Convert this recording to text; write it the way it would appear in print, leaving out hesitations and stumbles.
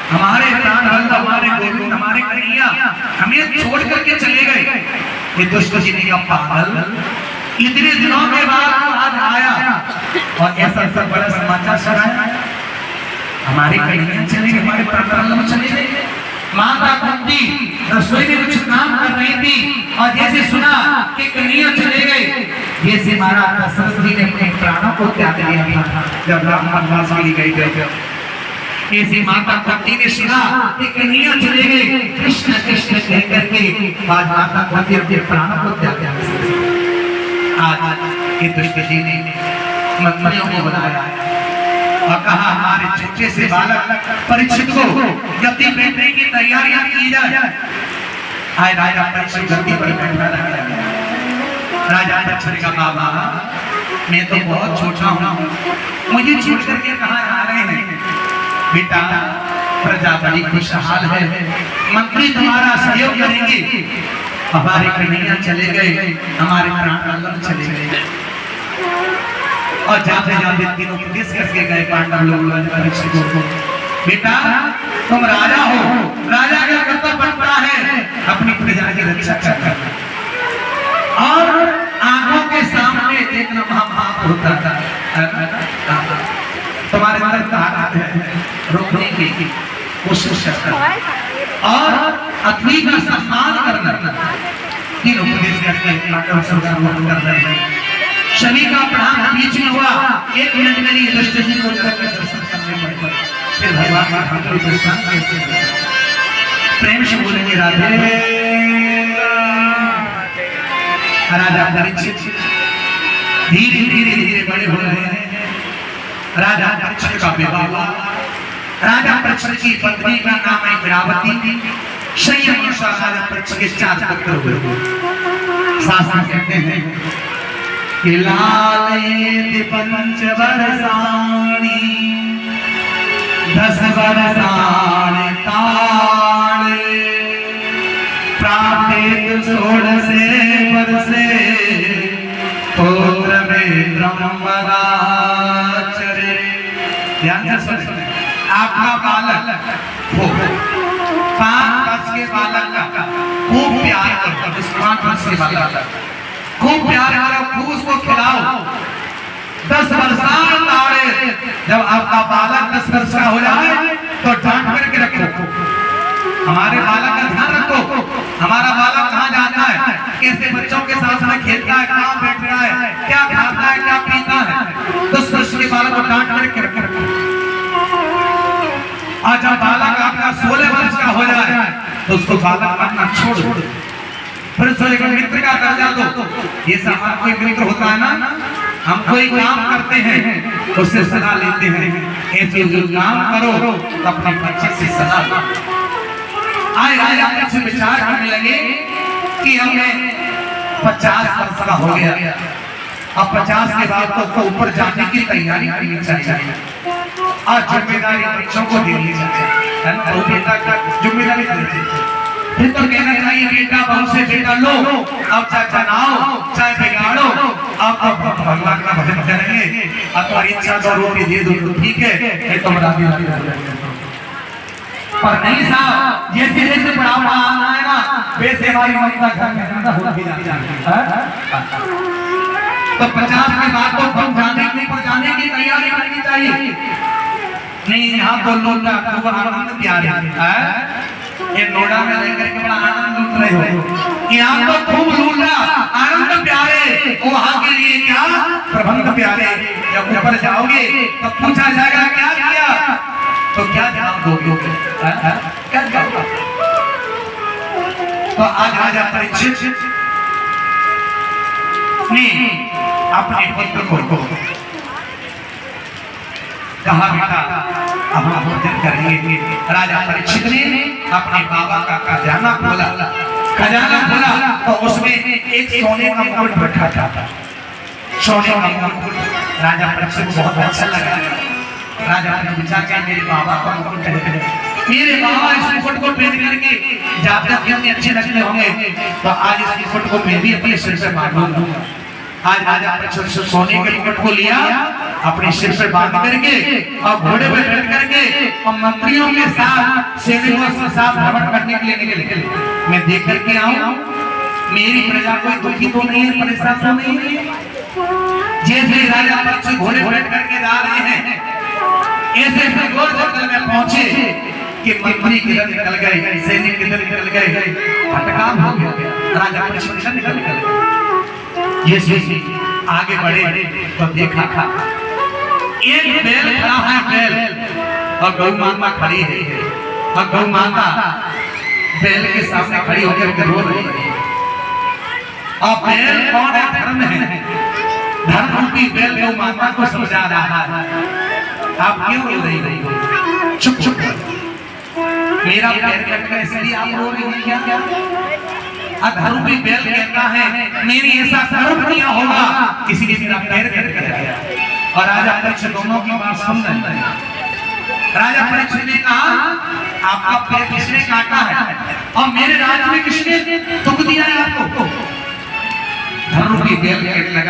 हमारे प्राण बल्लभ, हमारे गोविंद, हमारे कन्हैया हमें छोड़ करके चले गए। ये दुष्ट जी ने कहा पागल, इतने दिनों के बाद आज आया और ऐसा सब बड़ा समाचार सुनाया। हमारे कन्हैया चले गए, हमारे प्राण बल्लभ चले गए। माता कुंती रसोई में कुछ काम कर रही थी और जैसे सुना कि कन्हैया चले गए, जैसे महाराज दशरथ जी ने अपने प्राणों को त्याग दिया था जब राम वनवास के लिए गए। ऐसे माता कुंती ने सुना कि कन्हैया चले गए, कृष्ण कृष्ण कह करके आज माता कुंती अपने प्राणों को त्याग दिया। आज ये दुष्ट जी ने मंत्रियों को बुलाया और कहा हमारे छोटे से बालक परीक्षित को गद्दी बैठने की तैयारियां की जाए। आए राजा परीक्षित गद्दी पर बैठा रहा। राजा परीक्षित का बाबा मैं तो बहुत छोटा हूँ, मुझे छोड़ करके कहाँ जा रहे हैं? बेटा प्रजा बड़ी खुशहाल है, मंत्री तुम्हारा सहयोग करेंगे। हमारे कन्हैया चले गए, हमारे प्राण बल्लभ चले गए। और जाते जाते तीनों उपदेश करके गए पांडव लोग परीक्षित को, बेटा तुम राजा हो, राजा का कर्तव्य बनता है अपनी प्रजा की रक्षा करना और आंखों के सामने देखना महापाप होता था। तुम्हारे अंदर ताकत है रोकने की कोशिश करना और अग्नि का सम्मान करना। तीन उपदेश करके पांडव संग्राम कर रहे हैं। शनि का प्राण बीच में हुआ, एक मिनट के लिए दुष्ट जी को दर्शन करने पड़े। फिर भगवान का ठाकुर दर्शन कैसे प्रेम से बोलेंगे राधे। राजा परीक्षित धीरे धीरे धीरे बड़े हो रहे हैं। राजा परीक्षित का विवाह, राजा परीक्षित की पत्नी का नाम है इन्द्रावती। संयम अनुसार राजा परीक्षित के 4 पुत्र हुए। शास्त्र कहते हैं कि लाले पंच बरसानी 10 बरसाने ताड़े प्राप्त 16 वर्षे पुत्र में ब्रह्मराचरे। ध्यान से सुनिए, आपका बालक हो 5 वर्ष के बालक का खूब प्यार करता, 5 वर्ष के बालक खूब प्यार करो, खूब उसको खिलाओ। 10 वर्षान ताड़े, जब आपका बालक 10 वर्ष का हो जाए तो डांट करके रखो। हमारे बालक का ध्यान रखो, हमारा बालक कहाँ जाता है, कैसे बच्चों के साथ में खेलता है, कहाँ बैठता है, क्या खाता है, क्या पीता है। 10 वर्ष के बालक को डांट करके रखो। और जब बालक आपका 16 वर्ष का हो जाए तो उसको बालक बनना छोड़ दो, फिर उसको एक मित्र का दर्जा दो। ये हमारा कोई मित्र होता है ना, हम कोई काम करते हैं उससे सलाह लेते हैं, ऐसे जो काम करो तो अपने बच्चे से सलाह लो। आए आपस में विचार करने लगे कि हमें 50 वर्ष का हो गया, अब 50 के बाद तो ऊपर जाने की तैयारी करनी चाहिए और जिम्मेदारी बच्चों को देनी चाहिए। तो बेटा का जिम्मेदारी देनी चाहिए। फिर तो कहना चाहिए बेटा बहू से बेटा लो, अब चाहे बनाओ चाहे बिगाड़ो, अब भगवान का भजन करेंगे। अब तो इच्छा 2 रोटी दे दो तो ठीक है, नहीं तो राजी राजी। पर नहीं साहब, जैसे जैसे बढ़ावा आएगा वैसे हमारी ममता घर में ज्यादा होती जाती है। तो 50 के बाद तो हम जाने की तैयारी करनी चाहिए। नहीं यहाँ तो लोटा खूब आनंद प्यारे है, ये नोएडा में लेकर के बड़ा आनंद लूट रहे हो। यहाँ तो खूब लूटा आनंद प्यारे, वहाँ के लिए क्या प्रबंध प्यारे। जब ऊपर जाओगे तो पूछा जाएगा क्या किया, तो क्या जवाब दोगे? क्या जवाब? तो आज परीक्षित ने अपने पुत्र को कहा बेटा अब हम भोजन करेंगे। राजा परीक्षित ने अपने बाबा का खजाना खोला तो उसमें एक सोने का मुकुट रखा था। सोने का मुकुट राजा परीक्षित को बहुत अच्छा लगा। राजा ने पूछा क्या मेरे बाबा का मुकुट है? मेरे बाबा इस मुकुट को पहन करके जाते कितने अच्छे लगते होंगे, तो आज इस मुकुट को मैं भी अपने सिर से बांध लूंगा। आज राजा परीक्षित सोने के मुकुट को लिया अपने सिर पे बांध करके और घोड़े पे बैठ करके और मंत्रियों के साथ सैनिकों के साथ भ्रमण करने के लिए निकले। मैं देख करके आऊं मेरी प्रजा कोई दुखी तो नहीं है, परेशान तो नहीं है। जैसे राजा परीक्षित घोड़े पे बैठ करके जा रहे हैं, ऐसे गोल जंगल में पहुंचे कि मंत्री किधर निकल गए, सैनिक किधर निकल गए, भटकाव हो गया। राजा परीक्षित निकल गए। ये आगे बढ़े तो देखा एक बैल खड़ा है, बैल और गौ माता खड़ी है और गौ माता बैल के सामने खड़ी होकर रो रही है। और बैल कौन है? धर्म है। धर्म रूपी बैल गौ माता को समझा रहा है, आप क्यों रो रही हो? चुप चुप, मेरा पैर कट गया इसलिए आप रो रही हैं क्या? अधर्म भी बैल कहता है मेरी ऐसा कर्म किया होगा इसीलिए मेरा पैर कट गया। और राजा परीक्षित दोनों की बात सुन रहे हैं। राजा परीक्षित ने कहा आपका पैर किसने काटा है और मेरे राज्य में किसने दुख दिया है आपको? धर्म की बैल कहने लगा